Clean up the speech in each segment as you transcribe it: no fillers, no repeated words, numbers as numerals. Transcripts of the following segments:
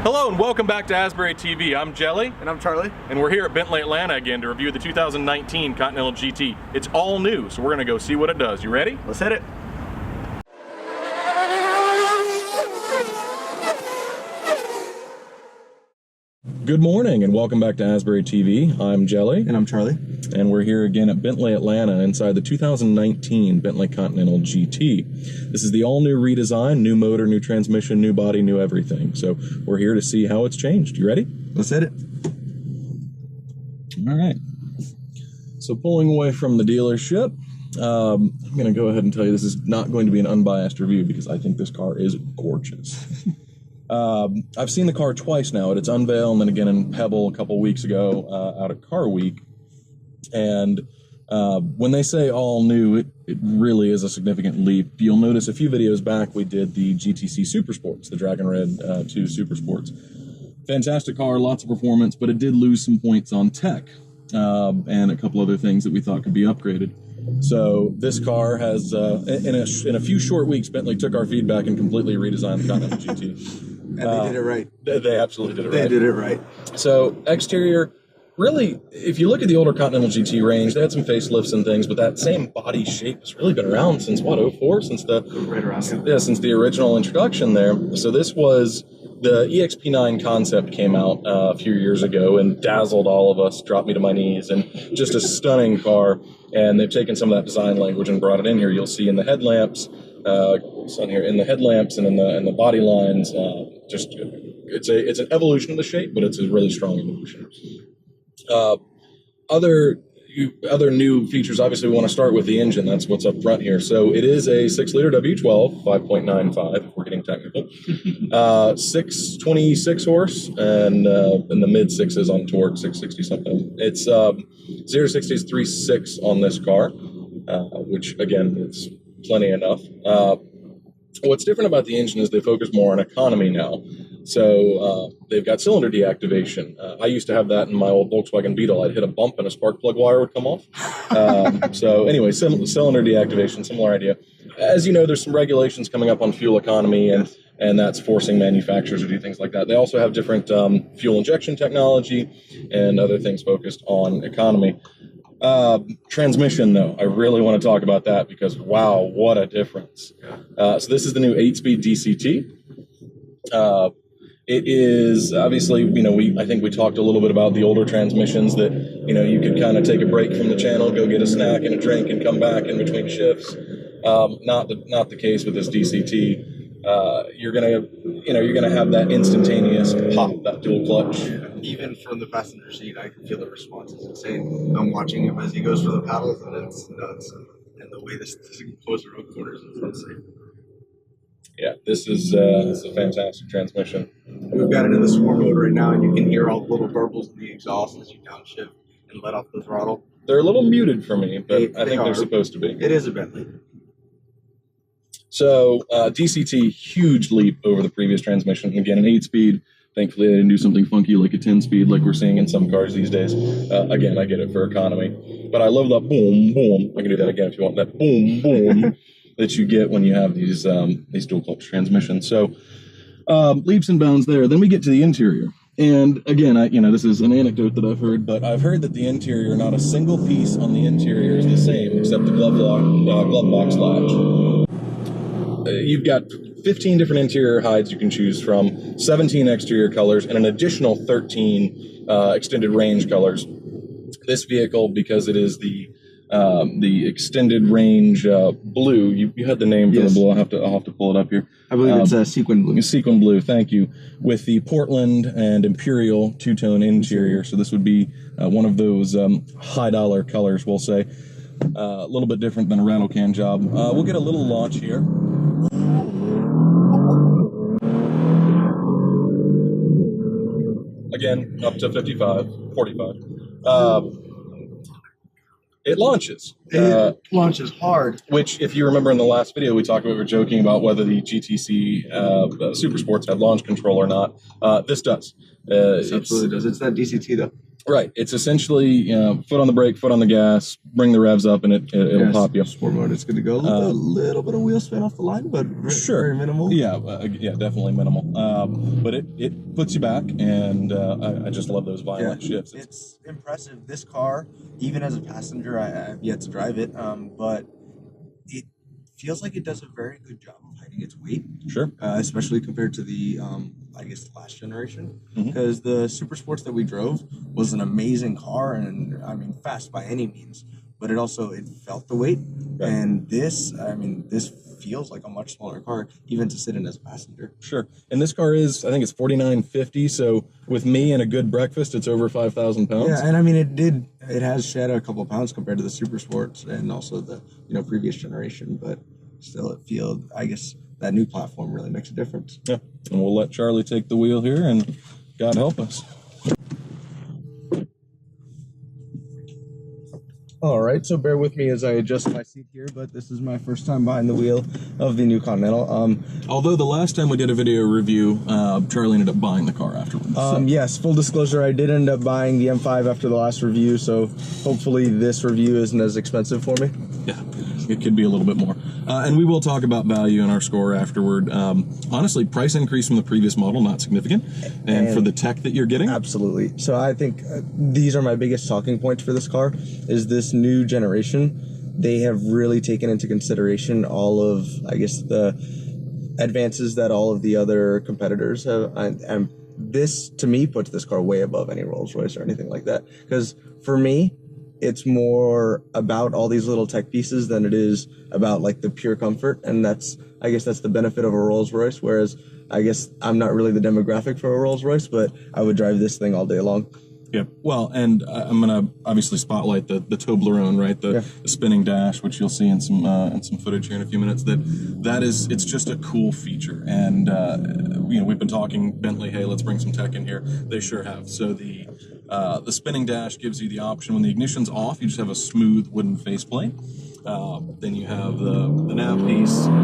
Hello and welcome back to Asbury TV. I'm Jelly. And I'm Charlie. And we're here at Bentley Atlanta again to review the 2019 Continental GT. It's all new, so we're going to go see what it does. You ready? Let's hit it. Good morning and welcome back to Asbury TV. I'm Jelly. And I'm Charlie. And we're here again at Bentley Atlanta inside the 2019 Bentley Continental GT. This is the all-new redesign, new motor, new transmission, new body, new everything. So we're here to see how it's changed. You ready? Let's hit it. All right. So pulling away from the dealership, I'm going to go ahead and tell you this is not going to be an unbiased review because I think this car is gorgeous. I've seen the car twice now at its unveil and then again in Pebble a couple weeks ago out at Car Week. And when they say all new, it really is a significant leap. You'll notice a few videos back we did the GTC Super Sports, the Dragon Red 2 Super Sports. Fantastic car, lots of performance, but it did lose some points on tech and a couple other things that we thought could be upgraded. So this car has, in a few short weeks, Bentley took our feedback and completely redesigned the Continental GT. And they did it right. They absolutely did it right. They did it right. So exterior, really, if you look at the older Continental GT range, they had some facelifts and things, but that same body shape has really been around since what, 04? Since the right around here. Yeah, since the original introduction there. So this was the EXP9 concept came out a few years ago and dazzled all of us, dropped me to my knees, and just a stunning car. And they've taken some of that design language and brought it in here. You'll see in the headlamps, on here in the headlamps and in the body lines. Just it's an evolution of the shape, but it's a really strong evolution. Other new features, obviously we want to start with the engine. That's what's up front here. So it is a 6-liter W12, 5.95 if we're getting technical. 626 horse and in the mid sixes on torque, 660 something. It's 0 to 60 is 3.6 on this car, which again, it's plenty enough. What's different about the engine is they focus more on economy now. So they've got cylinder deactivation. I used to have that in my old Volkswagen Beetle. I'd hit a bump and a spark plug wire would come off. So anyway, cylinder deactivation, similar idea. As you know, there's some regulations coming up on fuel economy, and that's forcing manufacturers to do things like that. They also have different fuel injection technology and other things focused on economy. Transmission, though, I really want to talk about that because, wow, what a difference. So this is the new 8-speed DCT. It is obviously, I think we talked a little bit about the older transmissions that, you could kind of take a break from the channel, go get a snack and a drink and come back in between shifts. Not the case with this DCT. You're gonna have that instantaneous pop, that dual clutch. Even from the passenger seat, I can feel the response is insane. I'm watching him as he goes for the paddles, and it's nuts. And the way this goes around corners is insane. Yeah, this is a fantastic transmission. We've got it in the sport mode right now, and you can hear all the little burbles in the exhaust as you downshift and let off the throttle. They're a little muted for me, but I think they're supposed to be. It is a Bentley. So DCT, huge leap over the previous transmission. Again, an 8-speed. Thankfully, they didn't do something funky like a 10-speed like we're seeing in some cars these days. Again, I get it for economy. But I love that boom, boom. I can do that again if you want. That boom, boom that you get when you have these dual clutch transmissions. So leaps and bounds there. Then we get to the interior. And again, this is an anecdote that I've heard, but I've heard that the interior, not a single piece on the interior is the same except the glove box latch. You've got 15 different interior hides you can choose from, 17 exterior colors, and an additional 13 extended range colors. This vehicle, because it is the extended range blue, you had the name for the blue. I'll have to pull it up here. I believe it's sequin blue. Sequin blue, thank you. With the Portland and Imperial two-tone interior. So this would be one of those high-dollar colors, we'll say. A little bit different than a rattle can job. We'll get a little launch here. again, up to 45. It launches. It launches hard. Which, if you remember in the last video, we talked about, we were joking about whether the GTC Super Sports have launch control or not. This does. It absolutely does. It's that DCT though. Right. It's essentially foot on the brake, foot on the gas, bring the revs up, and it'll pop you. Sport mode. It's going to go a little bit of wheel spin off the line, but very minimal. Yeah, definitely minimal. But it puts you back, and I just love those violent shifts. It's impressive. This car, even as a passenger, I've yet to drive it, but it feels like it does a very good job of hiding its weight. Sure. Especially compared to the, I guess, the last generation. Because the Super Sports that we drove was an amazing car, and I mean, fast by any means. But it felt the weight. Right. And this feels like a much smaller car, even to sit in as a passenger. Sure. And this car is, I think it's $4,950. So with me and a good breakfast, it's over 5,000 pounds. Yeah, and I mean, it has shed a couple of pounds compared to the Super Sports and also the previous generation, but still it feels, I guess, that new platform really makes a difference. Yeah, and we'll let Charlie take the wheel here, and God help us. All right, so bear with me as I adjust my seat here, but this is my first time behind the wheel of the new Continental. Although the last time we did a video review, Charlie ended up buying the car afterwards. Yes, full disclosure, I did end up buying the M5 after the last review, so hopefully this review isn't as expensive for me. Yeah, it could be a little bit more. And we will talk about value in our score afterward. Honestly, price increase from the previous model, not significant. And for the tech that you're getting? Absolutely. So I think these are my biggest talking points for this car, is this new generation. They have really taken into consideration all of, I guess, the advances that all of the other competitors have. And this, to me, puts this car way above any Rolls-Royce or anything like that. Because for me, it's more about all these little tech pieces than it is about like the pure comfort. And I guess that's the benefit of a Rolls-Royce. Whereas I guess I'm not really the demographic for a Rolls-Royce, but I would drive this thing all day long. Yeah, well, and I'm gonna obviously spotlight the Toblerone, right? The spinning dash, which you'll see in some footage here in a few minutes. It's just a cool feature, and we've been talking Bentley. Hey, let's bring some tech in here. They sure have. So the spinning dash gives you the option when the ignition's off, you just have a smooth wooden faceplate. Then you have the nav piece. Enjoy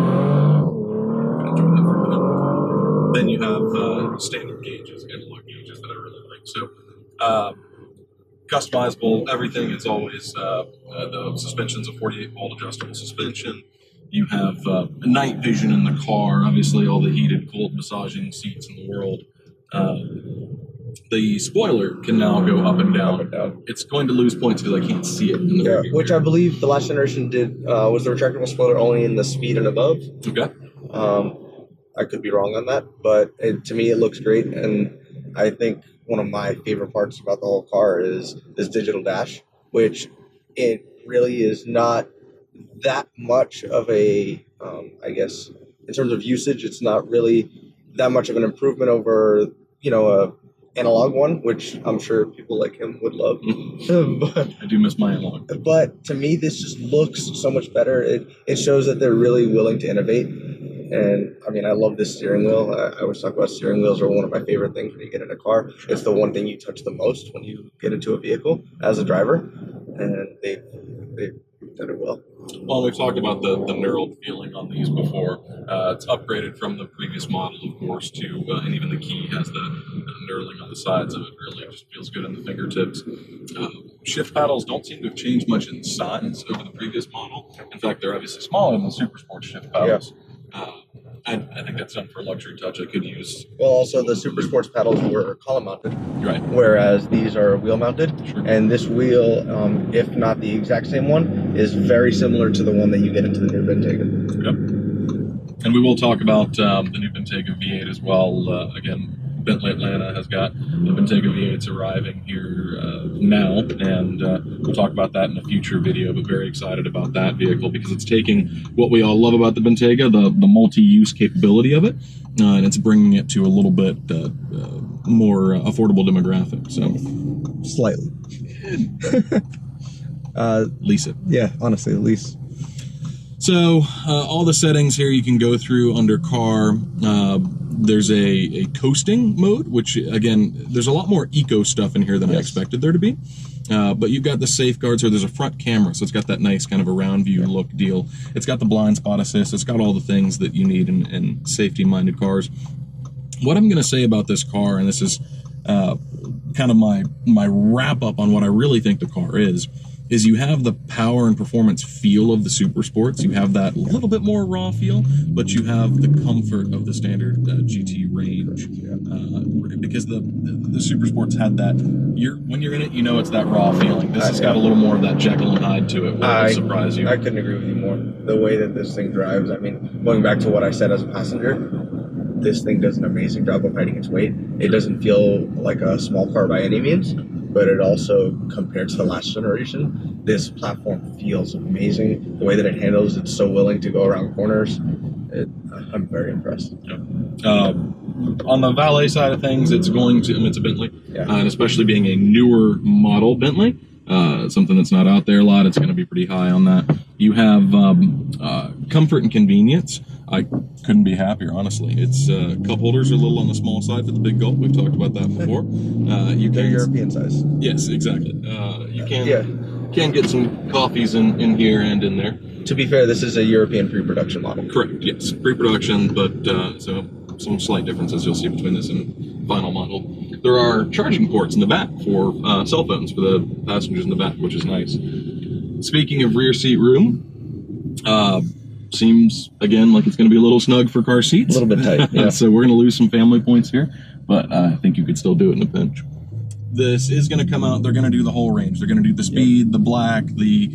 that for a minute. Then you have standard gauges, analog gauges that I really like. So. Customizable, everything is always the suspension's a 48-volt adjustable suspension. You have night vision in the car, obviously all the heated, cooled massaging seats in the world. The spoiler can now go up and down. It's going to lose points because I can't see it in the rearview which mirror. I believe the last generation did was the retractable spoiler only in the speed and above. Okay. I could be wrong on that, but to me it looks great, and I think one of my favorite parts about the whole car is this digital dash, which it really is not that much of a, I guess, in terms of usage, it's not really that much of an improvement over, a analog one, which I'm sure people like him would love. But, I do miss my analog. But to me, this just looks so much better. It shows that they're really willing to innovate. And I mean, I love this steering wheel. I always talk about steering wheels are one of my favorite things when you get in a car. It's the one thing you touch the most when you get into a vehicle as a driver, and they've done it well. Well, we've talked about the knurled feeling on these before. It's upgraded from the previous model, of course, to and even the key has the knurling on the sides of it. Really, just feels good in the fingertips. Shift paddles don't seem to have changed much in size over the previous model. In fact, they're obviously smaller than the Super Sport shift paddles. Yeah. I think that's done for a luxury touch. I could use. Well, also the Super Sports paddles were column mounted, right? Whereas these are wheel mounted. Sure. And this wheel, if not the exact same one, is very similar to the one that you get into the new Bentayga. Yep. And we will talk about the new Bentayga V8 as well. Again, Bentley Atlanta has got the Bentayga V8s arriving here now, and we'll talk about that in a future video, but very excited about that vehicle because it's taking what we all love about the Bentayga, the multi-use capability of it, and it's bringing it to a little bit more affordable demographic. So slightly. Lease it. Yeah, honestly, lease. So all the settings here you can go through under car. There's a coasting mode, which again, there's a lot more eco stuff in here than I expected there to be. But you've got the safeguards, so there's a front camera, so it's got that nice kind of around view look deal. It's got the blind spot assist. It's got all the things that you need in safety-minded cars. What I'm going to say about this car, and this is kind of my wrap-up on what I really think the car is you have the power and performance feel of the Super Sports. You have that little bit more raw feel, but you have the comfort of the standard GT range. Because the Super Sports had that, when you're in it, you know it's that raw feeling. This has got a little more of that Jekyll and Hyde to it, which will surprise you. I couldn't agree with you more. The way that this thing drives, I mean, going back to what I said as a passenger, this thing does an amazing job of hiding its weight. It doesn't feel like a small car by any means, but it also, compared to the last generation, this platform feels amazing. The way that it handles, it's so willing to go around corners. I'm very impressed. On the valet side of things, it's going to, it's a Bentley, and especially being a newer model Bentley, something that's not out there a lot, it's going to be pretty high on that. You have comfort and convenience. I couldn't be happier, honestly. It's cup holders are a little on the small side for the big gulp. We've talked about that before. They're European size. Yes, exactly. You can get some coffees in here and in there. To be fair, this is a European pre-production model. Correct, yes. Pre-production, but so some slight differences you'll see between this and final model. There are charging ports in the back for cell phones for the passengers in the back, which is nice. Speaking of rear seat room, seems, again, like it's going to be a little snug for car seats. A little bit tight, yeah. So we're going to lose some family points here, but I think you could still do it in a pinch. This is going to come out, they're going to do the whole range. They're going to do the Speed, the Black, the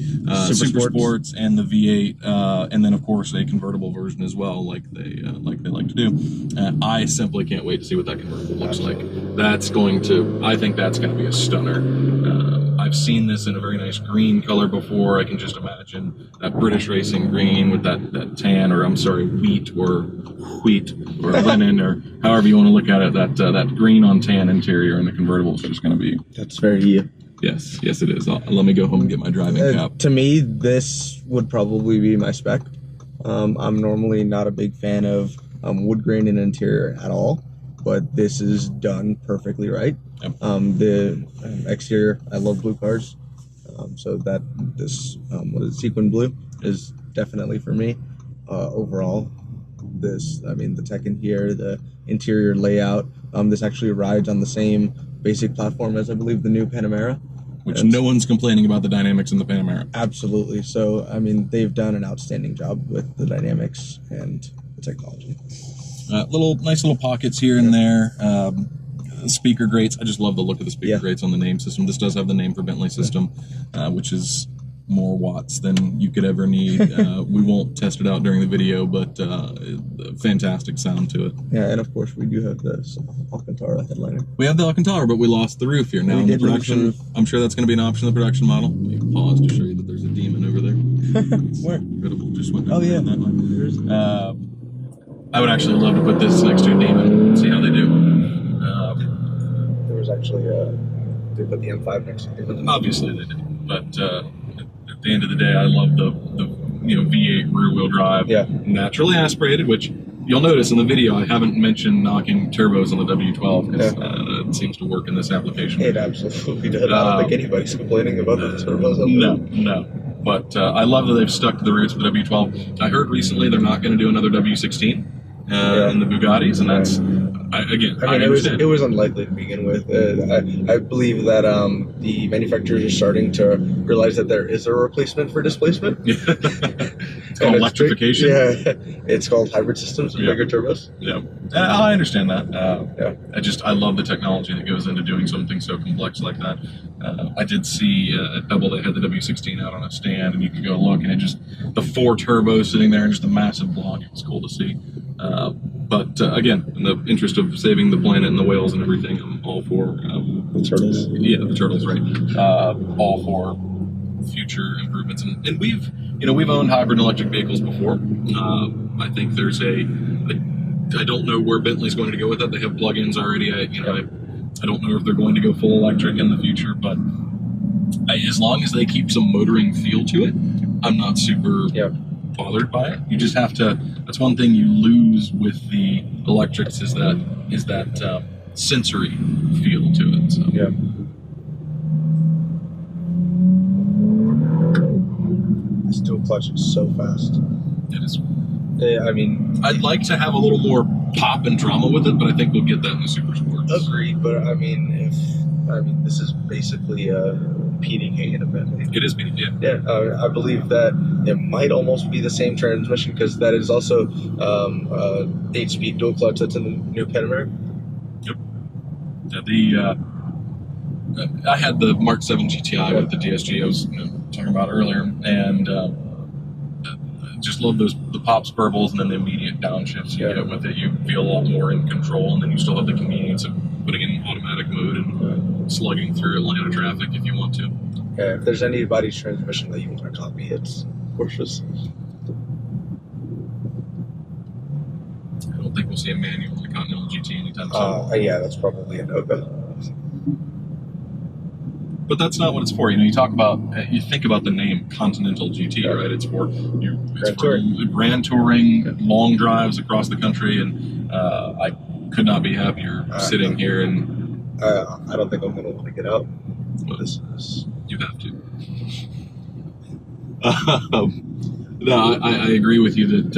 Super Sports, and the V8, and then, of course, a convertible version as well, like they like to do. I simply can't wait to see what that convertible looks like. That's going to, I think that's going to be a stunner. I've seen this in a very nice green color before. I can just imagine that British racing green with that tan, or I'm sorry, wheat or linen, or however you want to look at it. That green on tan interior in the convertible is just going to be. That's very you. Yes, it is. Let me go home and get my driving cap. To me, this would probably be my spec. I'm normally not a big fan of wood grain in interior at all, but this is done perfectly right. Yep. The exterior, I love blue cars, so that this sequin blue is definitely for me. Overall, this, I mean, the tech in here, the interior layout, this actually rides on the same basic platform as, I believe, the new Panamera. Which no one's complaining about the dynamics in the Panamera. Absolutely. So, I mean, they've done an outstanding job with the dynamics and the technology. Nice little pockets here and there. Speaker grates. I just love the look of the speaker grates on the name system. This does have the name for Bentley system, which is more watts than you could ever need. We won't test it out during the video, but fantastic sound to it. Yeah, and of course we do have this Alcantara headliner. We have the Alcantara, but we lost the roof here. Now in the production, I'm sure that's going to be an option in the production model. Let me pause to show you that there's a demon over there. Where? Incredible. Just went over that way. I would actually love to put this next to a demon and see how they do. There was actually they put the M5 next to it. Obviously they did, but at the end of the day, I love the V8 rear wheel drive, naturally aspirated, which you'll notice in the video I haven't mentioned knocking turbos on the W12 because it seems to work in this application. It absolutely does. I don't think anybody's complaining about the turbos. No. But I love that they've stuck to the roots of the W12. I heard recently they're not going to do another W16 in the Bugattis, and that's. I understand. It was unlikely to begin with. I believe that the manufacturers are starting to realize that there is a replacement for displacement. It's called electrification. It's called hybrid systems with bigger turbos. Yeah, I understand that. I love the technology that goes into doing something so complex like that. I did see at Pebble they had the W16 out on a stand, and you could go look, and the 4 turbos sitting there and just a massive block. It was cool to see. But again, in the interest of saving the planet and the whales and everything, I'm all for the turtles. Yeah, the turtles, right? All for future improvements, and we've owned hybrid and electric vehicles before. I think there's I don't know where Bentley's going to go with that. They have plug-ins already. I don't know if they're going to go full electric in the future, but as long as they keep some motoring feel to it, I'm not super bothered by it. You just have to. That's one thing you lose with the electrics is that sensory feel to it. So. Yeah. This dual clutch is so fast. It is. Yeah, I mean, I'd like to have a little more pop and drama with it, but I think we'll get that in the Super Sports. Agreed, but I mean, this is basically a PDK in a Bentley. It is PDK. Yeah, I believe that it might almost be the same transmission because that is also 8-speed dual clutch that's in the new Panamera. Yep. I had the Mark 7 GTI with the DSG I was talking about earlier, and just love the pop spurbles and then the immediate downshifts you get with it. You feel a lot more in control, and then you still have the convenience of putting it in automatic mode and slugging through Atlanta traffic if you want to. Yeah, if there's anybody's transmission that you want to copy, it's Porsche's. I don't think we'll see a manual in the Continental GT anytime soon. Yeah, that's probably a no-go. But that's not what it's for. You think about the name Continental GT, right? It's for grand touring, long drives across the country, and I could not be happier sitting here. And I don't think I'm going to want to get out. You have to. No, I agree with you that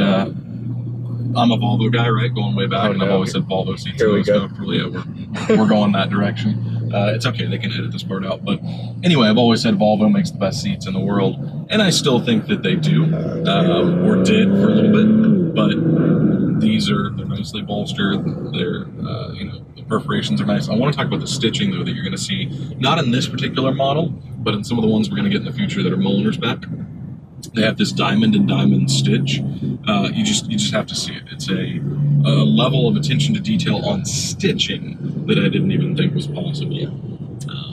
I'm a Volvo guy, right? Going way back, and I've always said Volvo seats. Here we go. We're going that direction. It's okay, they can edit this part out. But anyway, I've always said Volvo makes the best seats in the world, and I still think that they do, or did for a little bit. But they're nicely bolstered. The perforations are nice. I want to talk about the stitching though that you're going to see, not in this particular model, but in some of the ones we're going to get in the future that are Molyneux's back. They have this diamond and diamond stitch. You just have to see it. It's a level of attention to detail on stitching that I didn't even think was possible.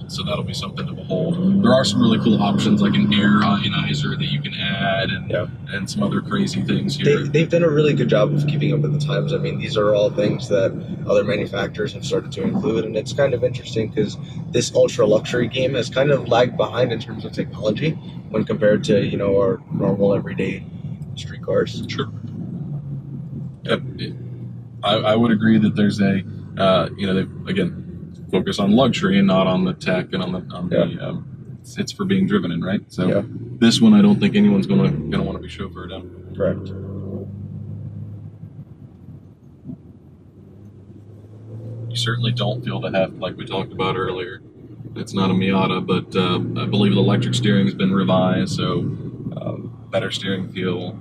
So that'll be something to behold. There are some really cool options like an air ionizer that you can add and some other crazy things here. They've done a really good job of keeping up with the times. I mean, these are all things that other manufacturers have started to include, and it's kind of interesting because this ultra luxury game has kind of lagged behind in terms of technology when compared to our normal everyday street cars. Sure. Yep. I would agree that there's they again focus on luxury and not on the tech and on the it's for being driven in, right? So this one I don't think anyone's gonna want to be chauffeured in. Correct. You certainly don't feel the heft like we talked about earlier. It's not a Miata, but I believe the electric steering has been revised, so better steering feel.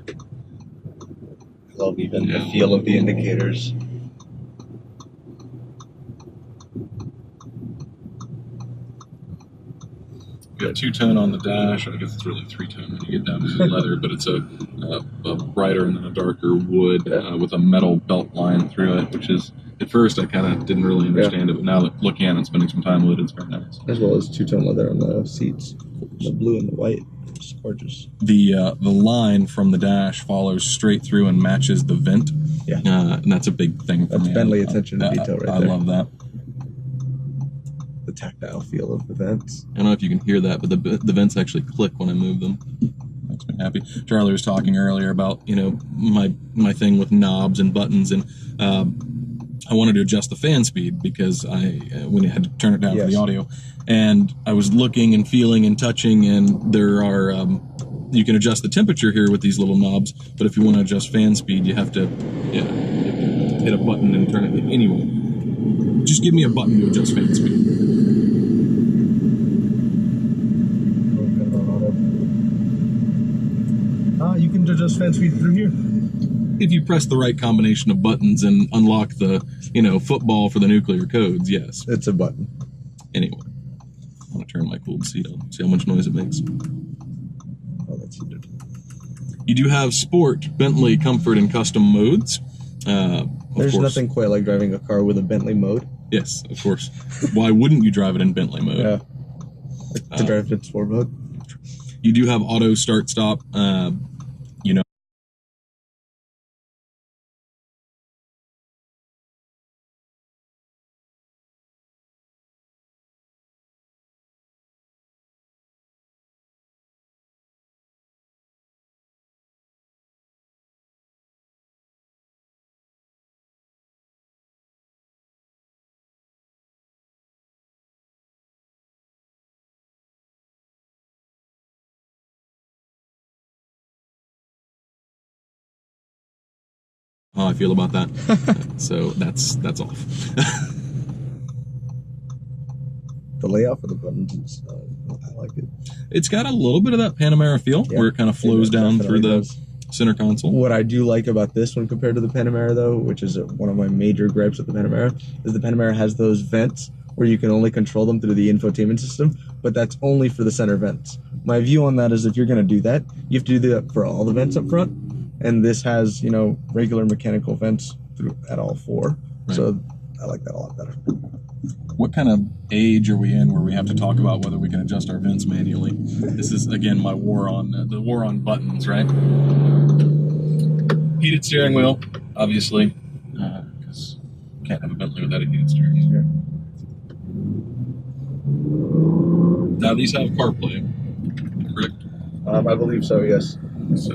I love even the feel of the indicators. We got two-tone on the dash. I guess it's really three-tone when you get down to the leather, but it's a brighter and then a darker wood with a metal belt line through it, which is, at first I kind of didn't really understand it, but now that looking at it and spending some time with it, it's very nice. As well as two-tone leather on the seats, the blue and the white. It's gorgeous. The line from the dash follows straight through and matches the vent. Yeah, and that's a big thing for me. That's Bentley attention to detail right there. I love that. The tactile feel of the vents. I don't know if you can hear that, but the vents actually click when I move them. Makes me happy. Charlie was talking earlier about my thing with knobs and buttons, and I wanted to adjust the fan speed because when I had to turn it down for the audio, and I was looking and feeling and touching, and there are you can adjust the temperature here with these little knobs, but if you want to adjust fan speed, you have to hit a button and turn it anyway. Just give me a button to adjust fan speed. You can adjust fan speed through here. If you press the right combination of buttons and unlock the, football for the nuclear codes, yes. It's a button. Anyway, I'm going to turn my cooled seat on, see how much noise it makes. Oh, that's good. You do have Sport, Bentley, Comfort, and Custom modes. There's nothing quite like driving a car with a Bentley mode. Yes, of course. Why wouldn't you drive it in Bentley mode? Yeah. To drive in sport mode. You do have auto start stop. how I feel about that. So that's off. The layout for the buttons, I like it. It's got a little bit of that Panamera feel, where it kind of flows down through the center console. What I do like about this one compared to the Panamera, though, which is one of my major gripes with the Panamera, is the Panamera has those vents where you can only control them through the infotainment system, but that's only for the center vents. My view on that is if you're going to do that, you have to do that for all the vents up front, and this has, you know, regular mechanical vents at all four. Right. So I like that a lot better. What kind of age are we in where we have to talk about whether we can adjust our vents manually? This is, again, my war on the war on buttons, right? Heated steering wheel, obviously, because you can't have a Bentley without a heated steering wheel. Now, these have CarPlay, correct? I believe so, yes. So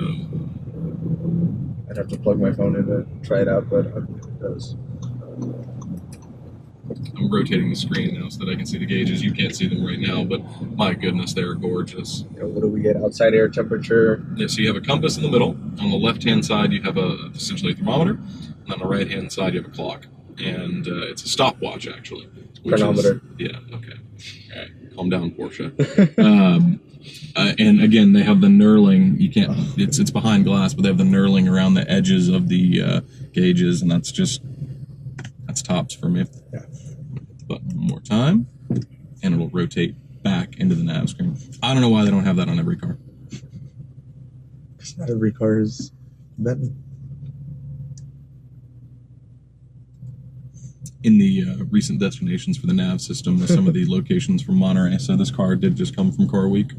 I'd have to plug my phone in to try it out, but I believe it does. I'm rotating the screen now so that I can see the gauges. You can't see them right now, but my goodness, they're gorgeous. You know, what do we get? Outside air temperature. Yeah, so you have a compass in the middle. On the left-hand side, you have essentially a thermometer, and on the right-hand side, you have a clock. And it's a stopwatch, actually. Chronometer. Yeah, okay. All right, calm down, Porsche. And again, they have the knurling. You can't. It's behind glass, but they have the knurling around the edges of the gauges, and that's tops for me. Yeah. Button one more time, and it'll rotate back into the nav screen. I don't know why they don't have that on every car. Because not every car is Bentley. In the recent destinations for the nav system, some of the locations from Monterey, so this car did just come from Car Week.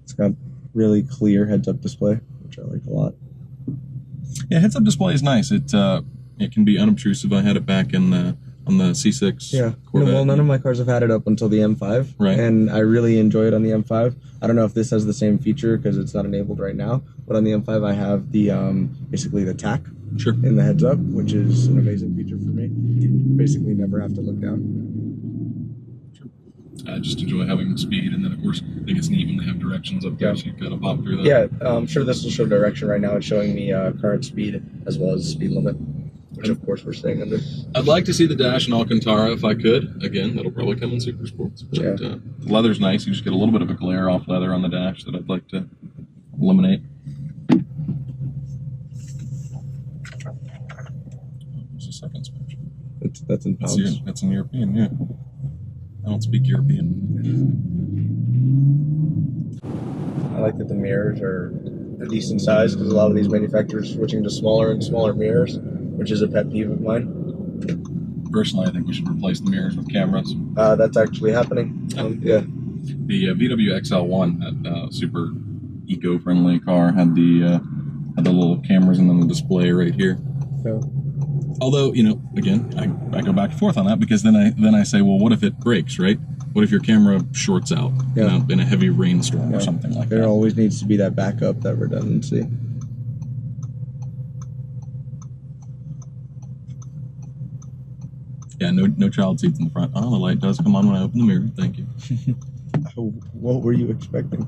It's got really clear heads-up display, which I like a lot. Yeah, heads-up display is nice. It can be unobtrusive. I had it back on the C6. Yeah. Corvette. Well, none of my cars have had it up until the M5, right? And I really enjoy it on the M5. I don't know if this has the same feature because it's not enabled right now, but on the M5 I have the basically the tack in the heads-up, which is an amazing feature for me. You basically never have to look down. I just enjoy having speed, and then of course I think it's neat when they have directions up there, so you kind of pop through that. Yeah, I'm sure this will show direction right now. It's showing me current speed as well as speed limit, which of course we're staying under. I'd like to see the dash in Alcantara if I could. Again, that'll probably come in Super Sports. But the leather's nice. You just get a little bit of a glare off leather on the dash that I'd like to eliminate. There's a second switch. That's in pounds. That's in European, yeah. I don't speak European. I like that the mirrors are a decent size because a lot of these manufacturers are switching to smaller and smaller mirrors, which is a pet peeve of mine. Personally, I think we should replace the mirrors with cameras. That's actually happening. Yeah. The VW XL1, that super eco-friendly car, had the little cameras and then the display right here. Yeah. Although, you know, again, I go back and forth on that because then I say, well, what if it breaks, right? What if your camera shorts out in a heavy rainstorm or something like that? There always needs to be that backup, that redundancy. Yeah, no child seats in the front. Oh, the light does come on when I open the mirror. Thank you. What were you expecting?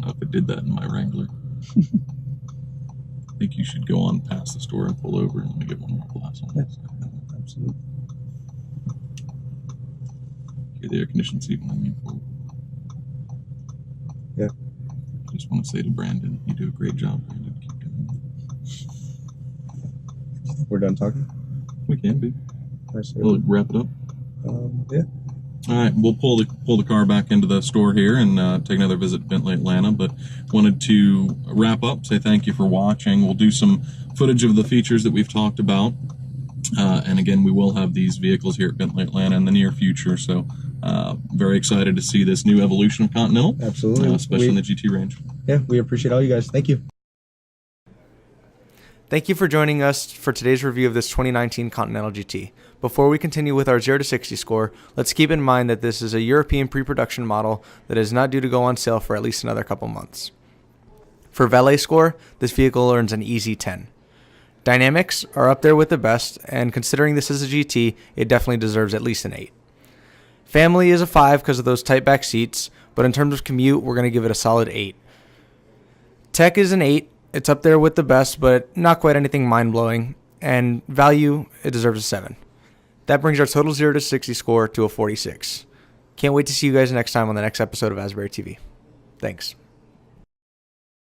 If it did that in my Wrangler. I think you should go on past the store and pull over and let me get one more glass on this. Absolutely. Hear the air conditioned seat when I mean forward. Yeah. I just want to say to Brandon, you do a great job, Brandon. Keep doing it. We're done talking? We can be. Nice. We'll wrap it up. Yeah. All right, we'll pull the car back into the store here and take another visit to Bentley Atlanta, but wanted to wrap up, say thank you for watching. We'll do some footage of the features that we've talked about, and again, we will have these vehicles here at Bentley Atlanta in the near future, so very excited to see this new evolution of Continental. Absolutely. Especially in the GT range. Yeah, we appreciate all you guys. Thank you. Thank you for joining us for today's review of this 2019 Continental GT. Before we continue with our 0 to 60 score, let's keep in mind that this is a European pre-production model that is not due to go on sale for at least another couple months. For valet score, this vehicle earns an easy 10. Dynamics are up there with the best, and considering this is a GT, it definitely deserves at least an 8. Family is a 5 because of those tight back seats, but in terms of commute, we're going to give it a solid 8. Tech is an 8. It's up there with the best, but not quite anything mind-blowing. And value, it deserves a 7. That brings our total 0 to 60 score to a 46. Can't wait to see you guys next time on the next episode of Asbury TV. Thanks.